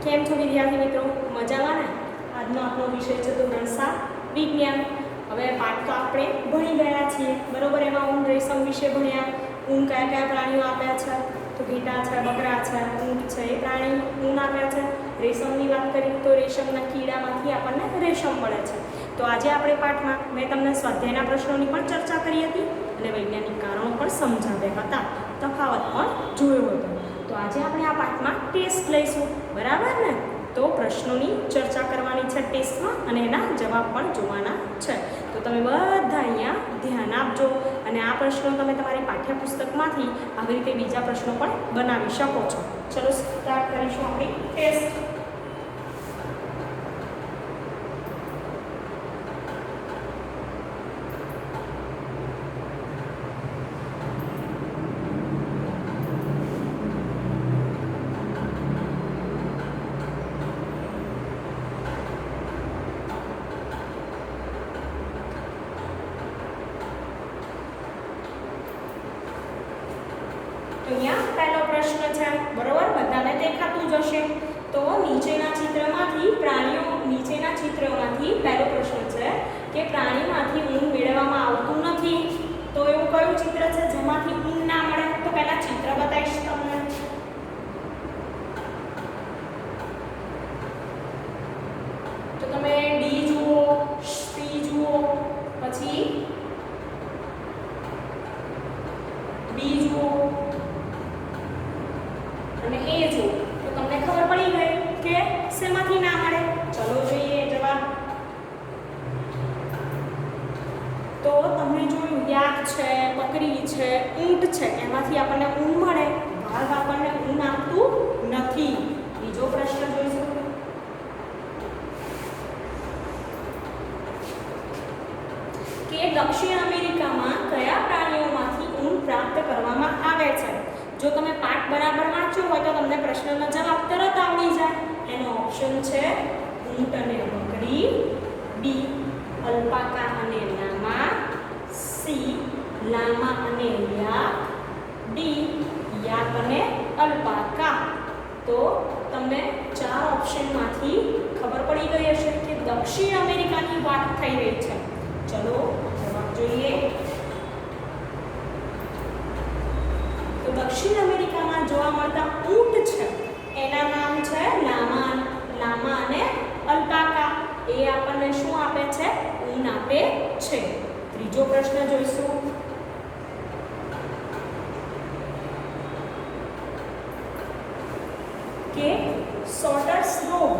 કેમ છો વિદ્યાર્થી મિત્રો? મજામાં ને? આજનો આપણો વિષય છે ધોરણ 7 વિજ્ઞાન. હવે પાઠ તો આપણે ભણી ગયા છીએ, બરોબર. એમાં ઊન રેશમ વિશે ભણ્યા. ઊન કયા કયા પ્રાણીઓ આપ્યા છે? તો ઘેટા છે, બકરા છે, ઊંટ છે, એ પ્રાણી ઊન આપ્યા છે. રેશમની વાત કરીએ તો રેશમના કીડામાંથી આપણને રેશમ મળે છે. તો આજે આપણે પાઠમાં મેં તમને સ્વાધ્યાયના પ્રશ્નોની પણ ચર્ચા કરી હતી અને વૈજ્ઞાનિક કારણો પણ સમજાવ્યા હતા, તફાવત પણ જોયો હતો. તો આજે આપણે આ પાઠમાં ટેસ્ટ લઈશું, બરાબર ને? તો પ્રશ્નોની ચર્ચા કરવાની છે ટેસ્ટમાં અને એના જવાબ પણ જોવાના છે. તો તમે બધા અહીંયા ધ્યાન આપજો અને આ પ્રશ્નો તમે તમારી પાઠ્યપુસ્તકમાંથી આવી રીતે બીજા પ્રશ્નો પણ બનાવી શકો છો. ચલો સ્ટાર્ટ કરીશું આપણી ટેસ્ટ. અહીંયા પહેલો પ્રશ્ન છે, બરોબર, બધાને દેખાતું જ હશે. તો નીચેના ચિત્રમાંથી પહેલો પ્રશ્ન છે કે પ્રાણીમાંથી ઊન મેળવવામાં આવતું નથી. તો એવું કયું ચિત્ર છે જેમાંથી ઊન ના મળે? તો પહેલા ચિત્ર બતાવીશ તમને. તો તમે ડી જુઓ, સી જુઓ, પછી બી જુઓ અને એ જો. તો તમને ખબર પડી ગઈ કે શેમાંથી ના મળે. ચલો જોઈએ જવાબ. તો તમે જોયું યાક છે, બકરી છે, ઊંટ છે, એમાંથી આપણને ઊન મળે. વાઘ આપણને ઊન આપતું નથી. બીજો પ્રશ્ન જોઈશું. કે દક્ષિણ અમેરિકામાં કયા પ્રાણીઓમાંથી ઊન પ્રાપ્ત કરવામાં આવે છે? જો તમે પાઠ બરાબર વાંચ્યો હોય તો તમને પ્રશ્નનો જવાબ તરત આવડી જાય. એનો ઓપ્શન છે ઊંટ અને બકરી, બી અલ્પાકા અને લામા, સી લામા અને યાક, ડી યાક અને અલ્પાકા. તો તમને ચાર ઓપ્શનમાંથી ખબર પડી ગઈ હશે કે દક્ષિણ અમેરિકાની વાત થઈ રહી છે. ચલો જવાબ જોઈએ. તો દક્ષિણ અમેરિકામાં જોવા મળતા ઊંટ છે એના નામ છે લામા અને અલ્પાકા. એ આપણને શું આપે છે? ઊન આપે છે. ત્રીજો પ્રશ્ન જોઈશું. કે સોટર્સ રોગ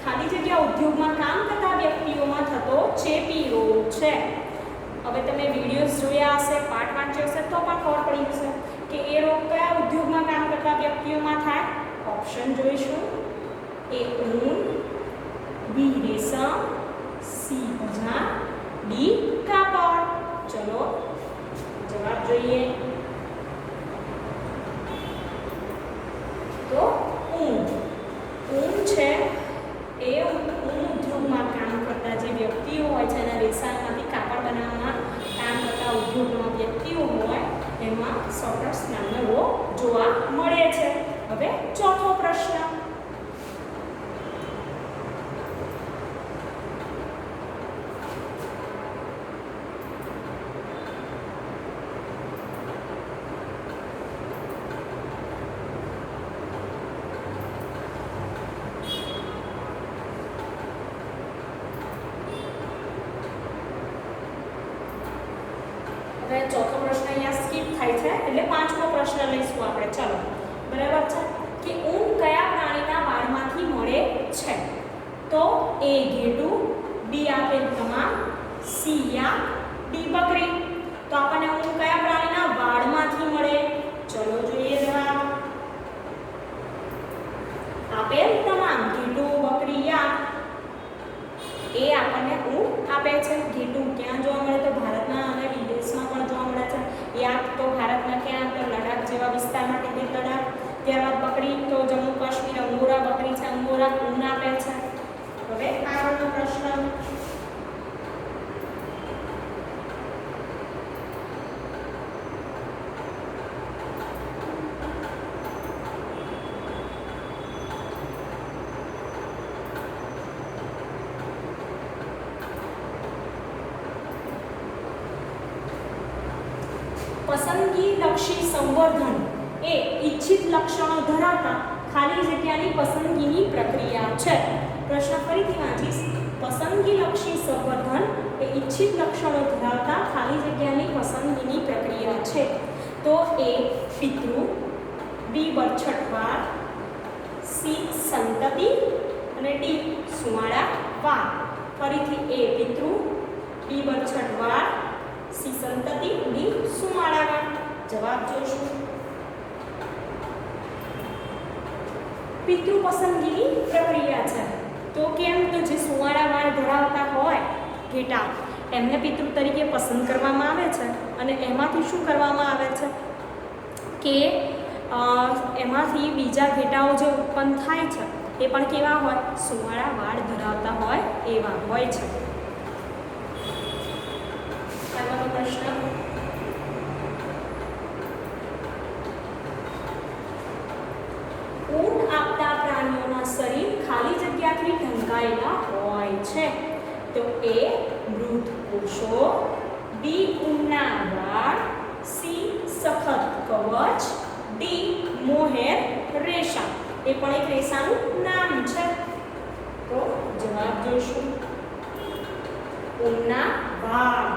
ખાલી જગ્યા ઉદ્યોગમાં કામ કરતા વ્યક્તિઓમાં થતો ચેપી રોગ છે. હવે તમે વિડીયોઝ જોયા હશે, પાઠ વાંચ્યો હશે તો પણ ખબર પડી જશે કે એ રોગ કયા ઉદ્યોગમાં કામ કરતા વ્યક્તિઓમાં થાય. ઓપ્શન જોઈશું. એ ઊન, બી રેશમ, સી બજાર, ડી કાપડ. ચલો જવાબ જોઈએ. તો ઊન છે એ ઊન ઉદ્યોગમાં કામ કરતા જે વ્યક્તિઓ હોય છે એના રેસામાંથી કાપડ બનાવવામાં કામ કરતા ઉદ્યોગમાં વ્યક્તિઓ હોય એમાં સોટર્સ નામનો રોગ જોવા મળે છે. હવે ચોથો પ્રશ્ન. હવે ચોથો પ્રશ્ન અહીંયા સ્કીપ થાય છે એટલે પાંચમો પ્રશ્ન લઈશું આપણે. ચલો બરાબર છે. કે ઊન કયા પ્રાણીના વાળમાંથી મળે છે? તો એ ઘેટું, બી આપેલ તમામ, સી યાક, ડી બકરી. તો આપણને ઊન કયા પ્રાણીના વાળમાંથી મળે? ચલો જોઈએ જવાબ. આપેલ તમામ ઘેટું, બકરી, યાક એ આપણને ઊન આપે છે. ઘેટું ક્યાં જોવા મળે? તો ભારતના અને વિદેશમાં પણ જોવા મળે છે. યાક તો ભારતના ક્યાં? તો લડાખ જેવા વિસ્તારમાં, ટિબેટ લડાખ. ત્યારબાદ બકરી તો જમ્મુ કાશ્મીર, અંગોરા બકરી છે, અંગોરા ઊન આપે છે. હવે આગળનો પ્રશ્ન. પસંદગીલક્ષી સંવર્ધન એ ઇચ્છિત લક્ષણો ધરાવતા ખાલી જગ્યાની પસંદગીની પ્રક્રિયા છે. પ્રશ્ન ફરીથી વાંચીશ. પસંદગીલક્ષી સંવર્ધન એ ઇચ્છિત લક્ષણો ધરાવતા ખાલી જગ્યાની પસંદગીની પ્રક્રિયા છે. તો એ પિતૃ, બી બરછટવાર, સી સંતતિ અને ડી સુમાળાવાર. ફરીથી એ પિતૃ, બી બરછટવાર, સી સંતતિ, ડી સુમાળાવાર. જવાબ જોશું. પિતૃ પસંદગીની પ્રક્રિયા છે. તો કેમ? તો જે સુવાળાવાળ ધરાવતા હોય ઘેટા એમને પિતૃ તરીકે પસંદ કરવામાં આવે છે અને એમાંથી શું કરવામાં આવે છે કે એમાંથી બીજા ઘેટાઓ જે ઉત્પન્ન થાય છે એ પણ કેવા હોય? સુવાળાવાળ ધરાવતા હોય એવા હોય છે. આગળનો પ્રશ્ન. ઊન આપતા પ્રાણીઓના શરીર ખાલી જગ્યાથી ઢંકાયેલા હોય છે. તો એ મૃત કોષો, બી ઊનના વાળ, સી સખત કવચ, ડી મોહેર રેશા. એ પણ એક રેસાનું નામ છે. તો જવાબ જોઈશું. ઊનના વાળ.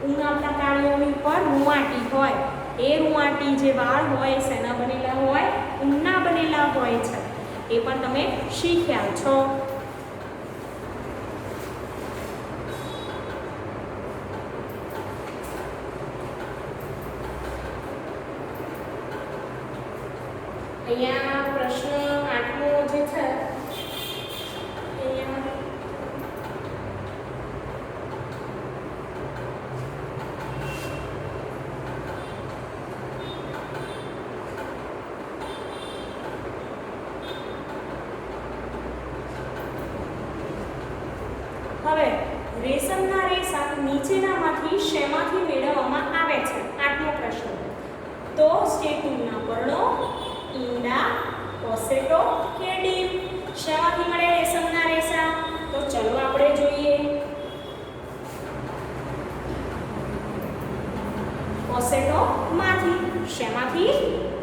ઊન આપતા પ્રાણીઓની ઉપર રૂંવાટી હોય. એ રૂંવાટી જે વાળ હોય શેના બનેલા હોય? ઊનના બનેલા હોય છે. એ પણ તમે શીખ્યા છો. અહીંયા પ્રશ્ન 8મો જે છે અહીંયા હવે રેશમના રેસા નીચેનામાંથી શેમાંથી મેળવવામાં આવે છે? 8મો પ્રશ્ન. તો સ્ટેપુલના પર્ણો, ઈંડા, કોસેટો કે ડીમ. શેમાંથી મળે રેશમના રેસા? તો ચલો આપણે જોઈએ. કોસેટોમાંથી. શેમાંથી?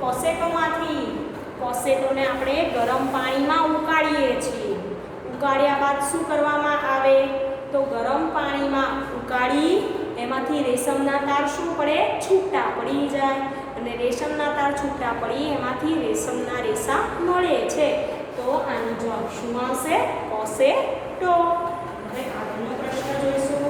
કોસેટોમાંથી. કોસેટોને આપણે ગરમ પાણીમાં ઉકાળીએ છીએ. ઉકાળ્યા બાદ શું કરવામાં આવે? તો ગરમ પાણીમાં ઉકાળી એમાંથી રેશમના તાર શું પડે? છૂટા પડી જાય. અને રેશમના તાર છૂટા પડી એમાંથી રેશમના રેસા મળે છે. તો આનો જવાબ શું આવશે? કોસેટો. હવે આગળનો પ્રશ્ન જોઈશું.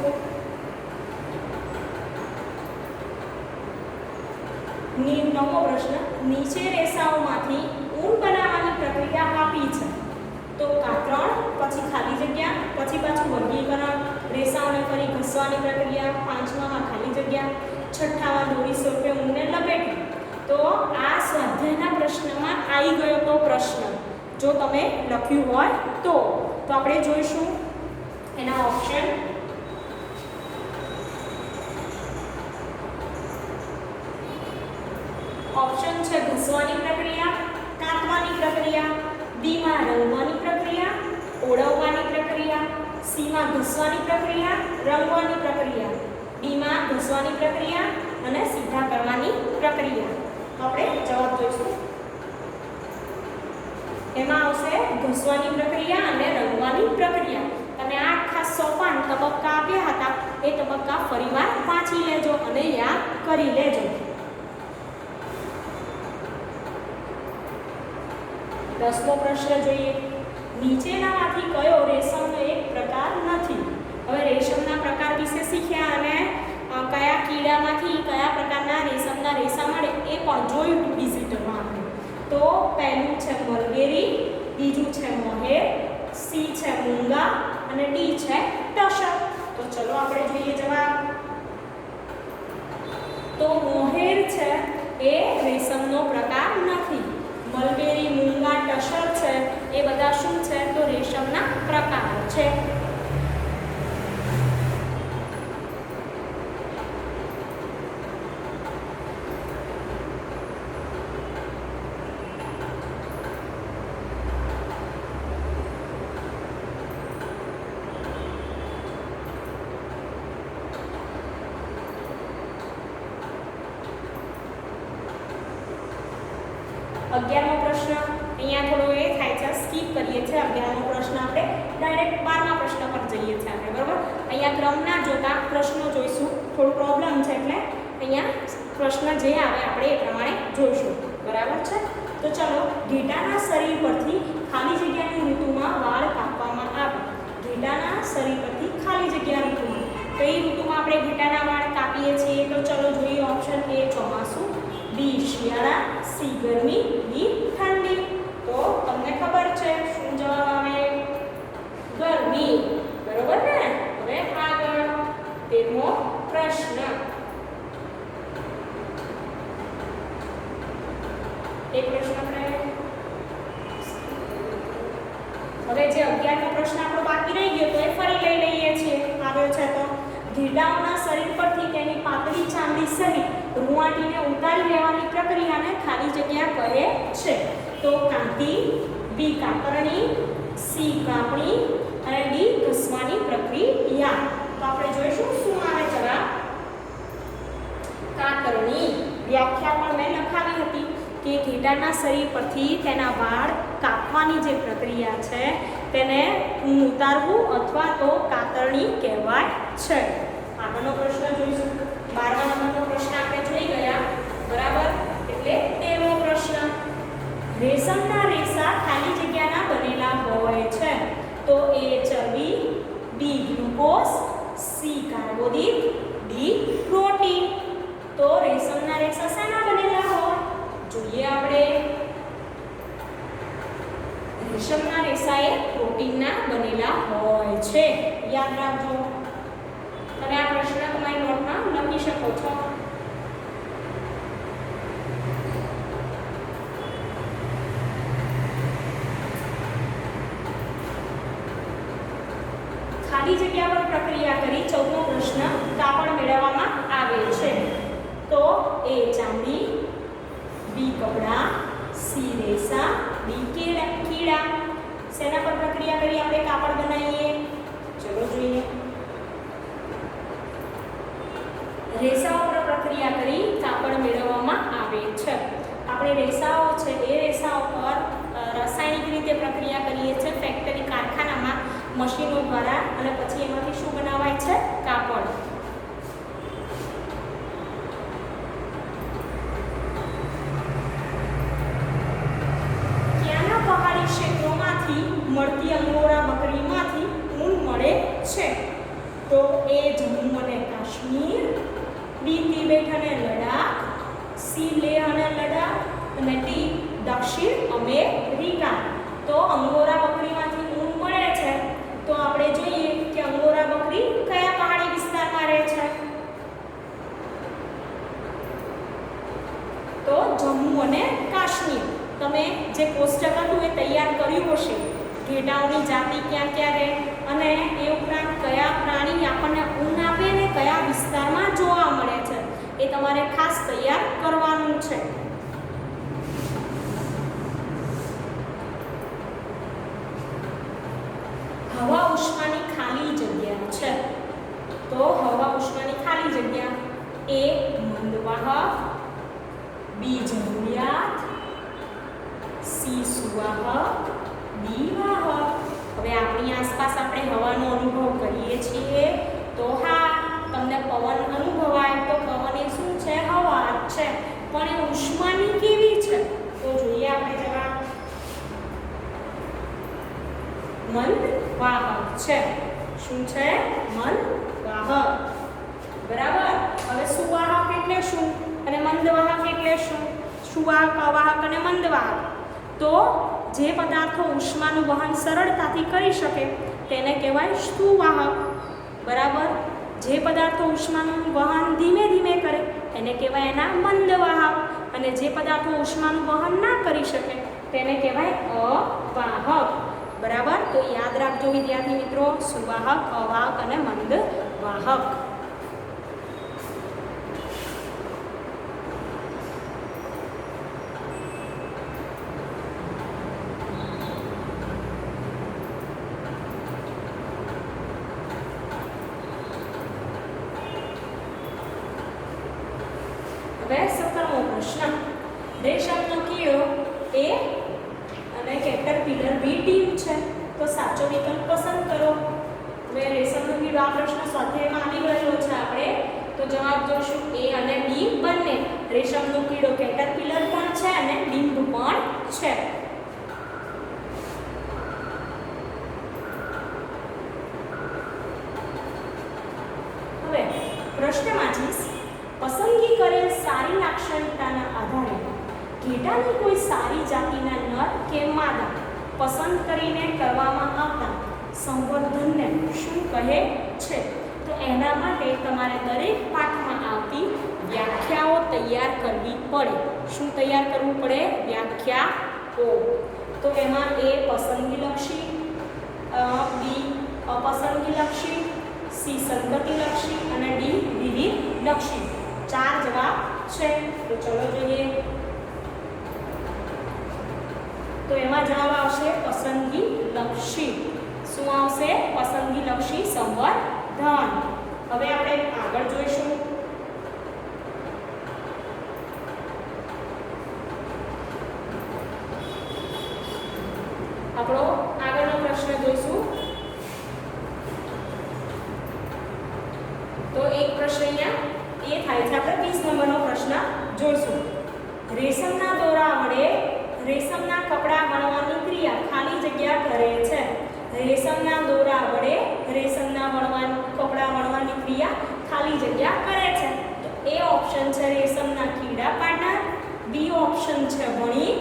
નવમો પ્રશ્ન. નીચે રેસાઓમાંથી ઊન બનાવવાની પ્રક્રિયા આપી છે. તો કાતરણ, પછી ખાલી જગ્યા, પછી પાછું વર્ગીકરણ, રેસાઓને ફરી ઘસવાની પ્રક્રિયા, 5મામાં ખાલી જગ્યા, 6ઠામાં દોરી સ્વરૂપે ઊનને લપેટવી. તો આ સ્વાધ્યાયના પ્રશ્નમાં આવી ગયો તો પ્રશ્ન જો તમે લખ્યું હોય તો આપણે જોઈશું એના ઓપ્શન. ઓપ્શન છે ઘસવાની પ્રક્રિયા, કાપવાની પ્રક્રિયા, બીમાં રંગવાની પ્રક્રિયા, ઓળવવાની પ્રક્રિયા, સીમાં ઘસવાની પ્રક્રિયા, રંગવાની પ્રક્રિયા, ડીમાં ઘસવાની પ્રક્રિયા અને સીધા કરવાની પ્રક્રિયા. તો આપણે જવાબ જોઈશું. એમાં આવશે ઘસવાની પ્રક્રિયા અને રંગવાની પ્રક્રિયા. તમે આ ખાસ સોપાન તબક્કા આપ્યા હતા એ તબક્કા ફરીવાર વાંચી લેજો અને યાદ કરી લેજો. 10મો પ્રશ્ન જોઈએ. નીચેનામાંથી કયો રેશમનો એક પ્રકાર નથી? હવે રેશમના પ્રકાર વિશે શીખ્યા અને કયા કીડામાંથી કયા પ્રકારના રેશમના રેસા મળે એ પણ જોયું ડિજિટલમાં આપણે. તો પહેલું છે મલબેરી, બીજું છે મોહેર, સી છે મૂંગા અને ડી છે ટસર. તો ચલો આપણે જોઈએ જવાબ. તો મોહેર છે એ રેશમનો પ્રકાર નથી. મલબેરી, મૂંગા, ટસર છે એ બધા શું છે? તો રેશમના પ્રકાર છે. 11મો પ્રશ્ન અહીંયા થોડો એ થાય છે, સ્કીપ કરીએ છીએ. 11મો પ્રશ્ન આપણે ડાયરેક્ટ 12મા પ્રશ્ન પર જઈએ છીએ આપણે, બરાબર. અહીંયા ક્રમ ના જોતા પ્રશ્નો જોઈશું, થોડું પ્રોબ્લેમ છે એટલે અહીંયા પ્રશ્ન જે આવે આપણે એ પ્રમાણે જોઈશું, બરાબર છે. તો ચલો, ઘેટાના શરીર પરથી ખાલી જગ્યાની ઋતુમાં વાળ કાપવામાં આવે. ઘેટાના શરીર પરથી ખાલી જગ્યા ઋતુમાં કઈ ઋતુમાં આપણે ઘેટાના વાળ કાપીએ છીએ? તો ચલો જોઈએ. ઓપ્શન એ ચોમાસું, બી શિયાળા, સી ગરમી, ડી ઠંડી. તો તમને ખબર છે શું જવાબ આવે? ગરમી, બરોબર ને. હવે આગળ 13મો પ્રશ્ન. એક પ્રશ્ન આપણે હવે જે 11મો પ્રશ્ન આપણો બાકી રહી ગયો તો એ ફરી લઈ લઈએ છીએ. આવ્યો છે તો ઘેટાઓના શરીર પરથી તેની પાતળી ચામડી સહિત રૂંવાટીને ઉતારી લેવાની પ્રક્રિયાને ખાલી જગ્યા કહે છે. તો કાંતિ, બી કાતરણી, સી કાપણી અને ડી ઘસવાની પ્રક્રિયા. તો આપણે જોઈશું શું આવે જવાબ. કાતરણી. વ્યાખ્યા પણ મેં લખાવી હતી કે ઘેટાના શરીર પરથી તેના વાળ કાપવાની જે પ્રક્રિયા છે તેને ઉતારવું અથવા તો કાતરણી કહેવાય છે. આગળનો પ્રશ્ન જોઈશું. 12મા નંબરનો પ્રશ્ન આપણે જોઈ ગયા, બરાબર. એટલે 13મો પ્રશ્ન. રેશમના રેસા ખાલી જગ્યાના બનેલા હોય છે. તો એ ચરબી, બી ગ્લુકોઝ, સી કાર્બોદિત, ડી પ્રોટીન. તો રેશમના રેસા શેના બનેલા હોય? જોઈએ આપણે. રેશમના રેસા એ પ્રોટીનના બનેલા હોય છે, યાદ રાખજો. અને આ પ્રશ્ન તમારી નોટમાં લખી શકો છો. ખાલી જગ્યા પર પ્રક્રિયા કરી 14મો પ્રશ્ન. કાપડ મેળવવામાં આવે છે. તો એ ચામડી, બી કપડા, સી રેસા, ડી કીડા. શેના પર પ્રક્રિયા કરી આપણે કાપડ બનાવીએ? ચલો જોઈએ. રેસાઓ પર પ્રક્રિયા કરી કાપડ મેળવવામાં આવે છે. આપણે રેસાઓ છે એ રેસાઓ પર રાસાયણિક રીતે પ્રક્રિયા કરીએ છીએ ફેક્ટરી, કારખાનામાં, મશીનો દ્વારા, અને પછી એમાંથી શું બનાવાય છે? કાપડ. પહાડી ક્ષેત્રોમાંથી મળતી અંગોરા બકરીમાંથી ઊન મળે છે. તો એ જમ્મુ અને કાશ્મીર, બી તિબેટ અને લડાખ, સી લેહ અને લડાખ અને ડી દક્ષિણ અમેરિકા. તો અંગોરા બકરીમાંથી ઊન મળે છે. તો આપણે જોઈએ કે અંગોરા બકરી કયા પહાડી વિસ્તારમાં રહે છે? તો જમ્મુ અને કાશ્મીર. તમે જે કોષ્ટક હતું એ તૈયાર કર્યું હશે. ઘેટાઓની જાતિ ક્યાં ક્યાં રહે અને એ ઉપરાંત કયા પ્રાણી આપણને ઊન આપે ને કયા વિસ્તારમાં જોવા મળે છે એ તમારે ખાસ તૈયાર કરવાનું છે. હવા ઉષ્માની ખાલી જગ્યા છે. તો હવા ઉષ્માની ખાલી જગ્યા એ મંદવાહક, બી જરૂરિયાત, સી સુવાહક, ડી વાહક. હવે આપણી આસપાસ આપણે હવાનો અનુભવ કરીએ છીએ. તો હા, તમને પવન અનુભવાય તો પવન એ શું છે? હવા છે. પણ એ ઉષ્માની કેવી છે? તો જોઈએ આપણે જવાબ. મંદવાહક છે. શું છે? મંદવાહક, બરાબર. હવે સુવાહક એટલે શું અને મંદવાહક એટલે શું? સુવાહક, અવાહક અને મંદવાહક. તો જે પદાર્થો ઉષ્માનું વહન સરળતાથી કરી શકે તેને કહેવાય સુવાહક, બરાબર. જે પદાર્થો ઉષ્માનું વહન ધીમે ધીમે કરે એને કહેવાય એના મંદવાહક. અને જે પદાર્થો ઉષ્માનું વહન ના કરી શકે તેને કહેવાય અવાહક, બરાબર. તો યાદ રાખજો વિદ્યાર્થી મિત્રો, સુવાહક, અવાહક અને મંદવાહક. હવે 17મો પ્રશ્ન. રેશમનો કીડો એ અને કેટરપિલર બી ડીમ છે. તો સાચો વિકલ્પ પસંદ કરો. હવે રેશમનો કીડો આ પ્રશ્ન સ્વાધ્યાયમાં આવી ગયેલો છે આપણે, તો જવાબ જોશું એ અને બી બંને. રેશમનો કીડો કેટરપિલર પણ છે અને ડીમ્બ પણ છે. હવે પ્રશ્નમાંથી પસંદગી કરેલ સારી લાક્ષણિકતાના આધારે ઘેટાની કોઈ સારી જાતિના નર કે માદા પસંદ કરીને કરવામાં આવતા સંવર્ધનને શું કહે છે? તો એના માટે તમારે દરેક પાઠમાં આવતી વ્યાખ્યાઓ તૈયાર કરવી પડે. શું તૈયાર કરવું પડે? વ્યાખ્યાઓ. તો એમાં એ પસંદગીલક્ષી, બી અપસંદગીલક્ષી, સી સંગતિલક્ષી અને ડી વિવિધલક્ષી. 4 જવાબ છે. તો ચલો જોઈએ. તો એમાં જવાબ આવશે પસંદગીલક્ષી. શું આવશે? પસંદગીલક્ષી સંવર્ધન. હવે આપણે આગળ જોઈશું. આપણો આગળનો પ્રશ્ન જોઈશું. તો એક પ્રશ્ન અહીંયા એ થાય છે. આપણે 20 નંબરનો પ્રશ્ન જોઈશું. રેશમના દોરા વડે રેશમના કપડા વણવાની ક્રિયા ખાલી જગ્યા કરે છે. રેશમના દોરા વડે રેશમના કપડા વણવાની ક્રિયા ખાલી જગ્યા કરે છે. તો એ ઓપ્શન છે રેશમના કીડા પાડનાર, બી ઓપ્શન છે વણી,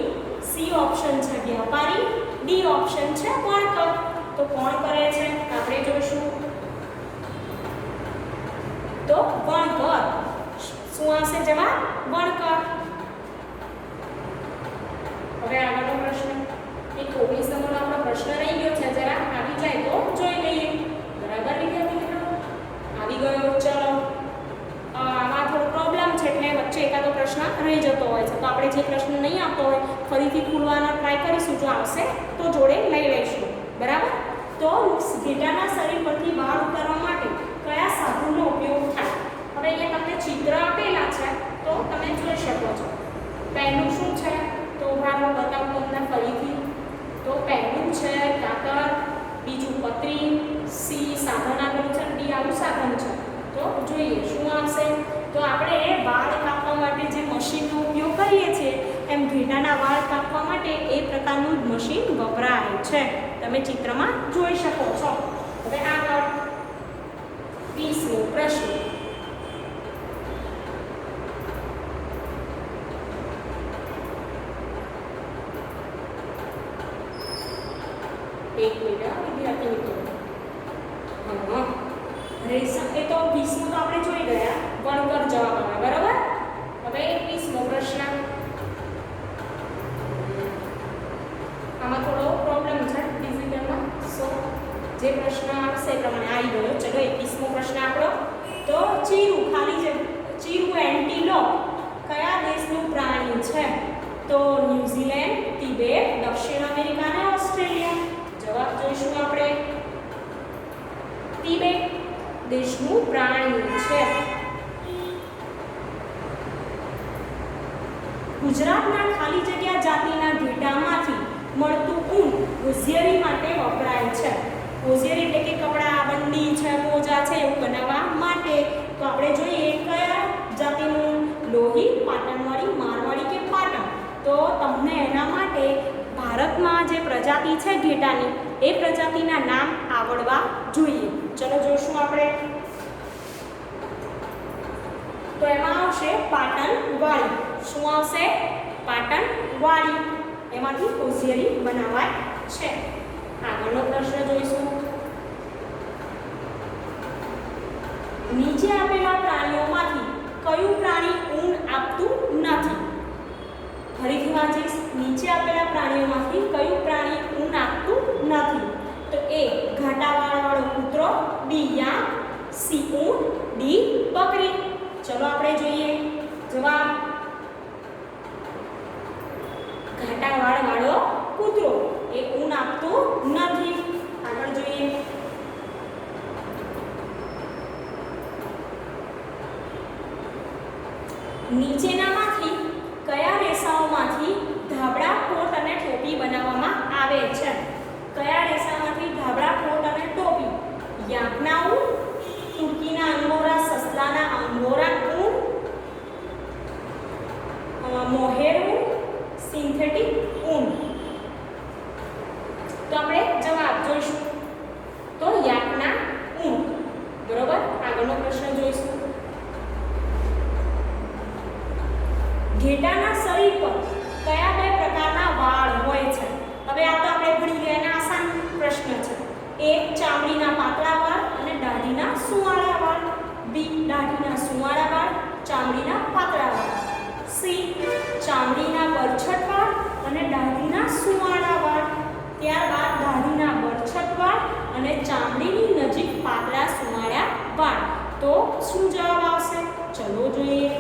સી ઓપ્શન છે વ્યાપારી, ડી ઓપ્શન છે વણકર. તો કોણ કરે છે આપણે જોઈશું. તો વણકર. શું આવશે જવાબ? વણકર. હવે આગળનો પ્રશ્ન એક 19 નંબરનો આપણો પ્રશ્ન રહી ગયો છે. જરા આવી જાય તો જોઈ લઈએ. બરાબર વિદ્યાર્થી મિત્રો? આવી ગયો. ચલો, આમાં થોડો પ્રોબ્લેમ છે એટલે વચ્ચે એકાદો પ્રશ્ન રહી જતો હોય છે. તો આપણે જે પ્રશ્ન નહીં આવતો હોય ફરીથી ખોલવાનો ટ્રાય કરીશું. જો આવશે તો જોડે લઈ લઈશું. બરાબર? તો ઘેટાના શરીર પરથી વાળ ઉતારવા માટે કયા સાધનનો ઉપયોગ થાય? હવે અહીંયા તમને ચિત્ર આપેલા છે તો તમે જોઈ શકો છો. પહેલું શું છે? તો હું બતાવું તમને ફરીથી. તો પહેલું છે કાતર, બીજું પતરી, સી સાધન આપેલું છે, ડી આવું સાધન છે. તો જોઈએ શું આવશે. તો આપણે વાળ કાપવા માટે જે મશીનનો ઉપયોગ કરીએ છીએ એમ ઘેટાના વાળ કાપવા માટે એ પ્રકારનું જ મશીન વપરાય છે. તમે ચિત્રમાં જોઈ શકો છો. હવે આગળ 20મો પ્રશ્ન. એક મિનિટ વિદ્યાર્થી મિત્રો. રેશમ એ તો 20મો તો આપણે જોઈ ગયા. વણકર જવાબ આવે. બરાબર? હવે 21મો પ્રશ્ન. આમાં થોડો પ્રોબ્લેમ છે ડિજિટલમાં. સો જે પ્રશ્ન આવશે એ પ્રમાણે આવી ગયો. ચલો 21મો પ્રશ્ન આપણો. તો ચીરું ખાલી છે. ચીરું એન્ટીલોપ કયા દેશનું પ્રાણી છે? તો ન્યુઝીલેન્ડ, તિબેટ, દક્ષિણ અમેરિકા અને ઓસ્ટ્રેલિયા. જવાબ જોઈશું આપણે. તિબેટ દેશનું પ્રાણી છે. ગુજરાતના ખાલી જગ્યા જાતિના ઘેટામાંથી મળતું ઊન હોશિયારી માટે વપરાય છે. હોશિયારી એટલે કે કપડા, બંડી છે, મોજા છે એવું બનાવવા માટે. તો આપણે જોઈએ કયા જાતિનું? લોહી, પાટણવાળી, મારવાડી કે પાટણ. તો તમને એના માટે ભારતમાં જે પ્રજાતિ છે ઘેટાની એ પ્રજાતિના નામ આવડવા જોઈએ. ચલો જોશું આપણે. તો એમાં આવશે પાટણવાળી. શું આવશે? પાટણવાળી. એમાંથી હોશિયારી બનાવાય છે. આગળનો પ્રશ્ન જોઈશું. નીચે આપેલા પ્રાણીઓમાંથી કયું પ્રાણી ઊન આપતું નથી? ફરીથી વાંચીશ. નીચે આપેલા પ્રાણીઓમાંથી કયું પ્રાણી ઊન આપતું નથી? તો એ ઘાટાવાળો કૂતરો, બી યાક, સી ઊંટ, ડી બકરી. ચલો આપણે જોઈએ જવાબ. ઘાટાવાળો કૂતરો એ ઊન આપતું નથી. આગળ જોઈએ. નીચેનામાંથી કયા રેસાઓમાંથી ધાબળા કોર ત્યારબાદ દાઢીના બરછટ વાળ અને ચામડીની નજીક પાતળા સુમાળ્યા વાળ. તો શું જવાબ આવશે? ચલો જોઈએ.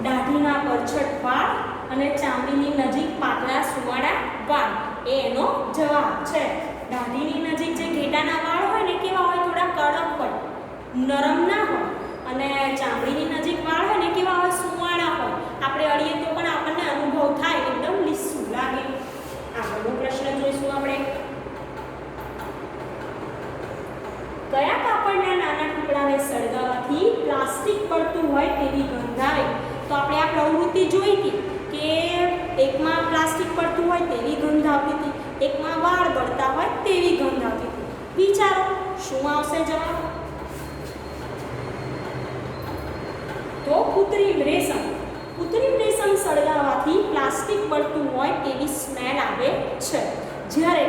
દાઢીના બરછટ વાળ અને ચામડીની નજીક પાતળા સુમાળ્યા વાળ એ એનો જવાબ છે. દાઢીની નજીક જે ઘેટાના વાળ હોય ને કેવા હોય? થોડા કડક હોય, નરમ ના હોય. અને ચામડીની નજીક વાળ હોય ને કેવા હોય? સુવાળા હોય. આપણે અડીએ તો પણ આપણને અનુભવ થાય, એકદમ લીસું લાગે. આગળનો પ્રશ્ન જોઈશું આપણે. કયા કાપડના નાના ટુકડાને સળગાવવાથી પ્લાસ્ટિક બળતું હોય તેવી ગંધ આવે? તો આપણે આ પ્રવૃત્તિ જોઈ હતી કે એકમાં પ્લાસ્ટિક બળતું હોય તેવી ગંધ આવતી હતી, એકમાં વાળ બળતા હોય તેવી ગંધ આવતી હતી. વિચારો શું આવશે જવાબ? તો કૃત્રિમ રેશમ. કૃત્રિમ રેશમ સળગાવવાથી પ્લાસ્ટિક બળતું હોય તેવી સ્મેલ આવે છે. જ્યારે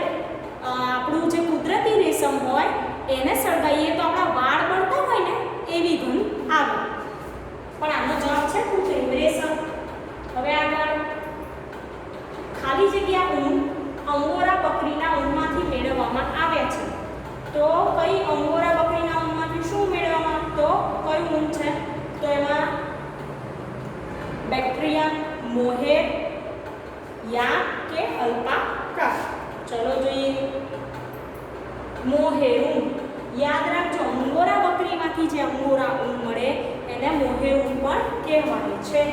આપણું જે કુદરતી રેશમ હોય એને સળગાવીએ તો આપણા વાળ બળતા હોય ને એવી ગંધ આવે. પણ આનો જવાબ છે કૃત્રિમ રેશમ. હવે આગળ ખાલી જગ્યા ઊન અંગોરા બકરીના ઊનમાંથી મેળવવામાં આવે છે. તો કઈ અંગોરા બકરીના ઊનમાંથી શું મેળવવામાં? તો કયું ઊન છે? તો એમાં બેક્ટેરિયા, મોહેર, યા કે અલ્પાકા? ચલો જોઈએ. મોહેર ઊન. યાદ રાખજો, અંગોરા બકરીમાંથી જે અંગોરા ઊન મળે એને મોહેર ઊન પણ કહેવાય છે.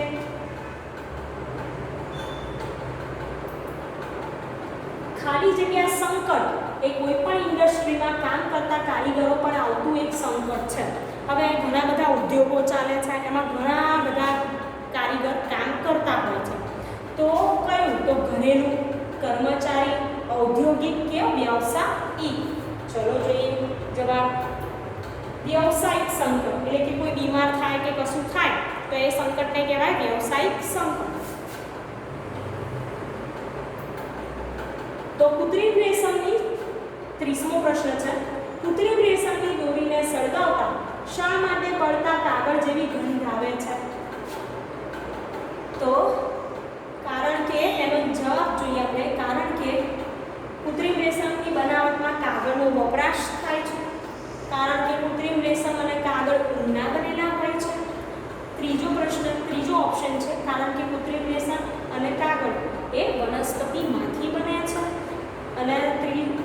ખાલી જગ્યા સંકટ એ કોઈ પણ ઇન્ડસ્ટ્રીમાં કામ કરતા કારીગરો પર આવતું એક સંકટ છે. હવે ઘણા બધા ઉદ્યોગો ચાલે છે, એમાં ઘણા બધા કારીગર કામ કરતા હોય છે. તો કયું? તો ઘરેલું, કર્મચારી, ઔદ્યોગિક કે વ્યવસાયિક? ચલો જોઈએ જવાબ. વ્યવસાયિક સંકટ એટલે કે કોઈ બીમાર થાય કે કશું થાય તો એ સંકટને કહેવાય વ્યવસાયિક સંકટ. તો કૃત્રિમ રેશમની 30મો પ્રશ્ન છે. કૃત્રિમ રેશમની દોરીને સળગાવતા શા માટે બળતા કાગળ જેવી ગંધ આવે છે? તો કારણ કે એનો જવાબ જોઈએ આપણે. કારણ કે કૃત્રિમ રેશમની બનાવટમાં કાગળનો વપરાશ થાય છે. કારણ કે કૃત્રિમ રેશમ અને કાગળ ઊનના બનેલા હોય છે. ત્રીજો ઓપ્શન છે કારણ કે કૃત્રિમ રેશમ અને કાગળ એ વનસ્પતિમાંથી બને છે. અને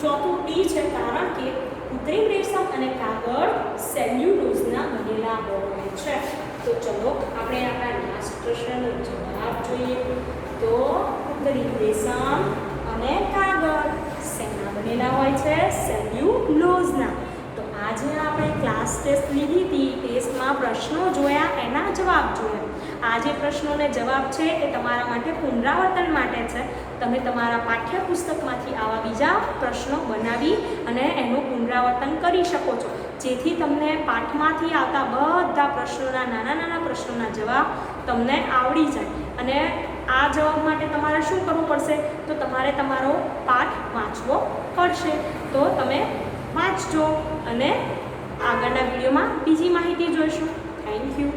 ચોથું ડી છે કારણ કે કૃત્રિમ રેશમ અને કાગળ સેલ્યુલોઝના બનેલા હોય છે. તો ચલો આપણે આપણા લાસ્ટ પ્રશ્નનો જવાબ જોઈએ. તો કૃત્રિમ રેશમ અને કાગળ શેના બનેલા હોય છે? સેલ્યુલોઝના. તો આજે આપણે ક્લાસ ટેસ્ટ લીધી હતી, ટેસ્ટમાં પ્રશ્નો જોયા, એના જવાબ જોયા. આ જે પ્રશ્નોને જવાબ છે એ તમારા માટે પુનરાવર્તન માટે છે. તમે તમારા પાઠ્યપુસ્તકમાંથી આવા બીજા પ્રશ્નો બનાવી અને એનું પુનરાવર્તન કરી શકો છો, જેથી તમને પાઠમાંથી આવતા બધા પ્રશ્નોના નાના પ્રશ્નોના જવાબ તમને આવડી જાય. અને આ જવાબ માટે તમારે શું કરવું પડશે? તો તમારે તમારો પાઠ વાંચવો પડશે. તો તમે વાંચજો અને આગળના વિડીયોમાં બીજી માહિતી જોઈશું. Thank you.